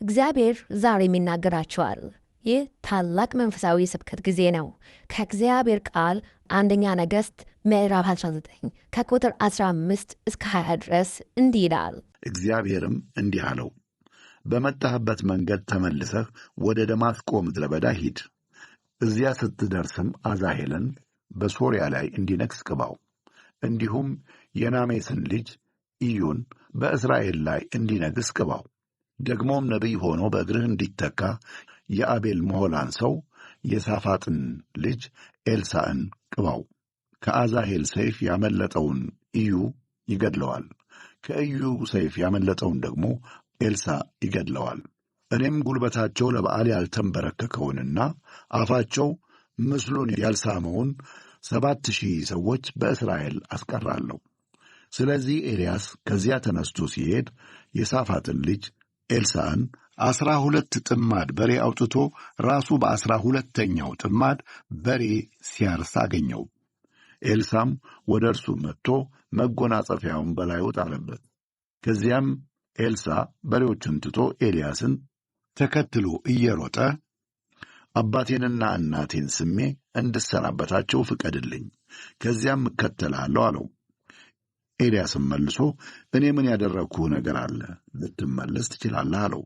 እግዚአብሔር ዛሬም ይናገራቸዋል። ይህ ታላቅ መንፈሳዊ ስብከት ጊዜ ነው። ከእግዚአብሔር ቃል አንደኛ ነገሥት ምዕራፍ 19 ከቁጥር 15 እስከ 20 ድረስ እንዲህ ይላል። እግዚአብሔርም እንዲህ አለው፣ በመጣህበት መንገድ ተመልሰህ ወደ ደማስቆ ምድረ በዳ ሂድ። እዚያ ስትደርስም አዛሄልን በሶርያ ላይ እንዲነግሥ ቅባው። እንዲሁም የናሜስን ልጅ ኢዩን በእስራኤል ላይ እንዲነግሥ ቅባው። ደግሞም ነቢይ ሆኖ በእግርህ እንዲተካ የአቤል መሖላን ሰው የሳፋጥን ልጅ ኤልሳዕን ቅባው። ከአዛሄል ሰይፍ ያመለጠውን ኢዩ ይገድለዋል፣ ከኢዩ ሰይፍ ያመለጠውን ደግሞ ኤልሳዕ ይገድለዋል። እኔም ጉልበታቸው ለበዓል ያልተንበረከከውንና አፋቸው ምስሉን ያልሳመውን 7,000 ሰዎች በእስራኤል አስቀራለሁ። ስለዚህ ኤልያስ ከዚያ ተነስቶ ሲሄድ የሳፋጥን ልጅ ኤልሳዕን 12 ጥማድ በሬ አውጥቶ ራሱ በ12ኛው ጥማድ በሬ ሲያርስ አገኘው። ኤልሳዕም ወደ እርሱ መጥቶ መጎናጸፊያውን በላዩ ጣለበት። ከዚያም ኤልሳዕ በሬዎቹን ትቶ ኤልያስን ተከትሎ እየሮጠ አባቴንና እናቴን ስሜ እንድሰናበታቸው ፍቀድልኝ፣ ከዚያም እከተላለሁ አለው። ኤልያስም መልሶ እኔ ምን ያደረግኩህ ነገር አለ? ልትመለስ ትችላለህ አለው።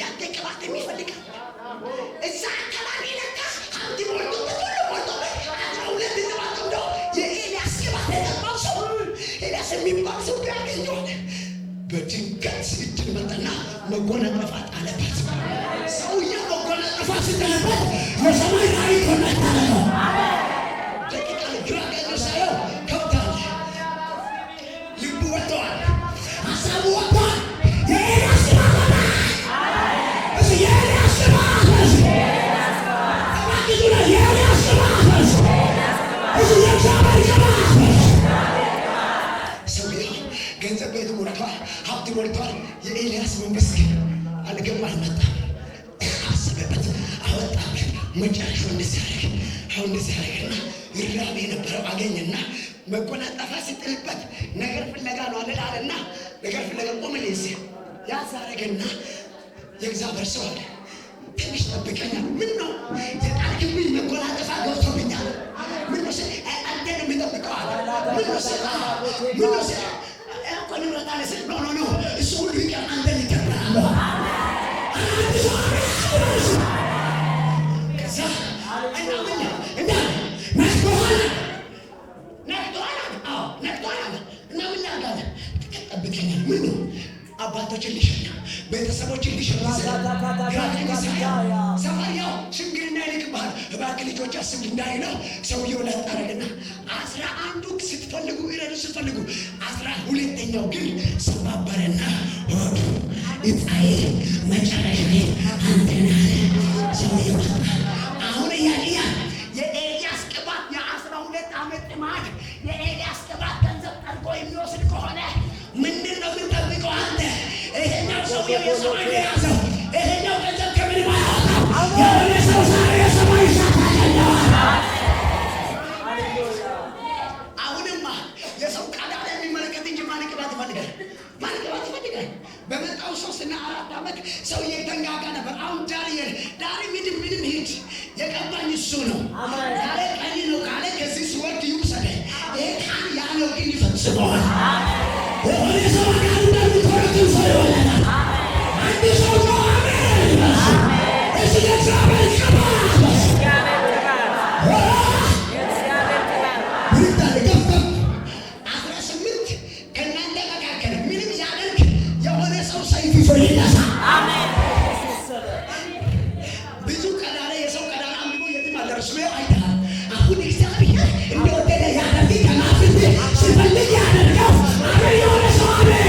ያንተ ቅባት የሚፈልጋል እዛ አካባቢ ለካ ሀብት ሞልቶ ሞልቶ 12 ጥባት ነው የኤልያስ ቅባት የገባው ሰው ኤልያስ የሚባል ሰው ያገኘዋል። በድንገት እጅግ መጠና መጎናጸፋት አለበት። ሰውየው መጎናጸፋት ሲጠለበት የሰማይ ታሪክ ሆነታለ ነው። ደቂቃ ግራ ገኝ ሳየው ከብታል ልቡ ወጥተዋል፣ ሀሳቡ ወጥተዋል። የኤልያስ ቅባት ሆነ እዚህ የኤልያስ ቅባት እባክዙ ነ የኤልያስ ቅባት እዚህ የእግዚአብሔር ቅባት ገንዘብ ቤቱ ሞልቷል፣ ሀብት ሞልቷል። የኤልያስ መንግስት ግን አልገባ አልመጣም። አሰበበት፣ አወጣበት። መጨረሻው እንደዚህ ያደረግ አሁን እንደዚህ ያደረግና ይራብ የነበረው አገኘና መጎናጸፊያ ሲጥልበት ነገር ፍለጋ ነው አለና ነገር ፍለጋ ቆመልስ ያዛረገና የእግዚአብሔር ሰው አለ ትንሽ ጠብቀኛል። ምን ነው የጣልክብኝ መጎናጸፊያ ገብቶብኛል። ምን ነው አንተን የሚጠብቀው አለ። ምን ነው ቆን ወጣለ ሰው ነው እሱ ሁሉ ይቀር አንተ ይቀራል። ከዛ እና መስኮላ ነክቶሃል እና ምን ያጋለ ተጠብቀኛል። ምን ነው አባቶችን ሊሸኛ ቤተሰቦችን ሊሸኛ ሰማያው ሽምግልና ይልክብሃል። እባክህ ልጆች አስብ እንዳይለው ሰውየው ላጣረግና 11ዱ ስትፈልጉ ይረዱ ስትፈልጉ 12ኛው ግን ሰባበረና ሆዱ እጣዬ መጨረሻ አንተና ሰውየው አሁን ያያ የኤልያስ ቅባት የ12 ዓመት ጥማት የኤልያስ ቅባት ገንዘብ ጠርጎ የሚወስድ ከሆነ ምንድን ነው የምንጠብቀው? አንተ ይሄኛው ሰውየው የሰማይ የያዘው ይሄኛው ገንዘብ ከምን ማያወጣው የሆነ ሰው ዛሬ የሰማይ እሳት አገኘዋል። አሁንማ የሰው ቀዳዳ የሚመለከት እንጂ ማን ቅባት ይፈልጋል? ማን ቅባት ይፈልጋል? በመጣው 3 እና 4 ዓመት ሰውዬ ተንጋጋ ነበር። አሁን ዳሪ ምንም ሂድ የቀባኝ እሱ ነው። ዛሬ ቀኝ ነው ካለ ከዚህ ሲወርድ ይውሰደ። ይሄ ካን ያለው ግን ይፈጽመዋል። የሆነ ሰው ጋር እንደሚቆረጥም ሰው ይሆናል። አንድ ሰው ነው አሜን። እዚህ የእግዚአብሔር ቅባት ብዙ ቀዳዳ የሰው ቀዳዳ አምልኮ የትም አልደረሱም። አይተሃል። አሁን እግዚአብሔር እንደወደደ ያደርግ ከማፍት ሲፈልግ ያደርገው አሜን። የሆነ ሰው አሜን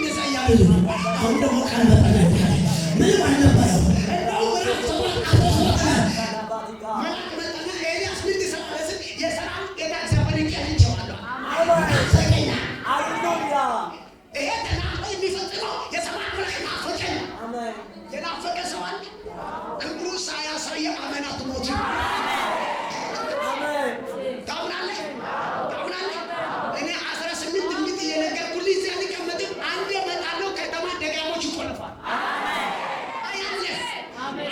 አሁን ደግሞ ቃል መጠናል ምንም አልነበረው። ኤልያስ ምን ይሰራል? የሰራዊት ጌታ እግዚአብሔር ይቀልቸዋል። ይሄ ተናግሮ የሚፈጽመው የሰማይ አምላክ ናፈቀኝ። የናፈቀ ሰው አለ። ክብሩ ሳያሳየው አመን አትሞትም። ታምናለህ? እኔ 18 ሚት እየነገርኩልህ እዚህ አልቀመጥም። አንድ እመጣለሁ። ከተማ ደጋሞች ይቆልፋል።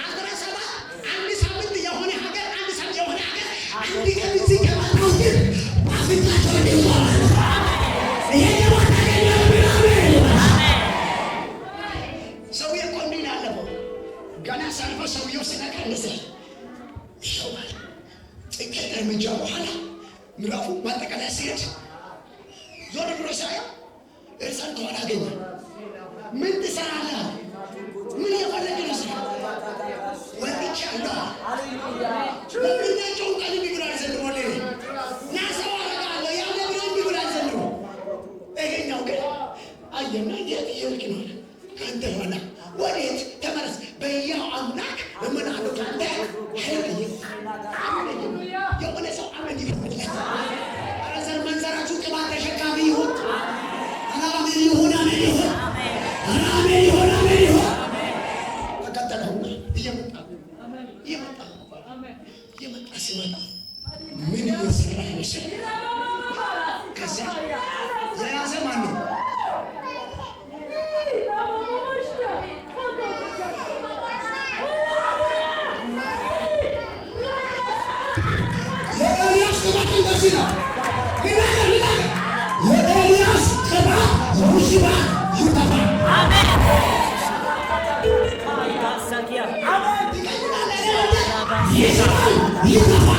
አስራ ሰባት አንድ ሳምንት የሆነ ሀገር አንድ ሳምንት የሆነ ሀገር አንድ ቀን እዚህ ከመጣሁ ግን አፍንጫቸውን ይሞላል። ሰውዬ እኮ እንዲህ ነው ያለፈው። ገና ሳልፈው ሰውዬው ሲነካ እንደዚህ ይሸዋል። ጥቂት እርምጃ በኋላ ምዕራፉ ማጠቃለያ ሲሄድ ዞር ብሎ ሳየው እርሳን ከኋላ አገኘ። ምን ትሰራለህ? ምን የፈለገ ነው ስራ? ወጥቻለሁ። ምክንያቸውን ቀን ቢብራል ዘንድሮ ናሰው አረጋለሁ ያለ ብለን ቢብራል ዘንድሮ። ይሄኛው ግን አየና የት እየሄድክ ነው? አንተ ሆና ወዴት ተመለስ። በያው አምላክ እምናለሁ ካንተ የሆነ ሰው አመን ይፈልጋል። አረዘር መንዘራችሁ ቅባት ተሸካሚ ይሁን። አሜን ይሁን፣ አሜን ይሁን፣ አሜን ይሁን፣ አሜን ይሁን። ተከተለው እየመጣ ሲመጣ ምን እየሰራ ይመስል ከዛ የያዘ ማን ነው? ሊጠፋ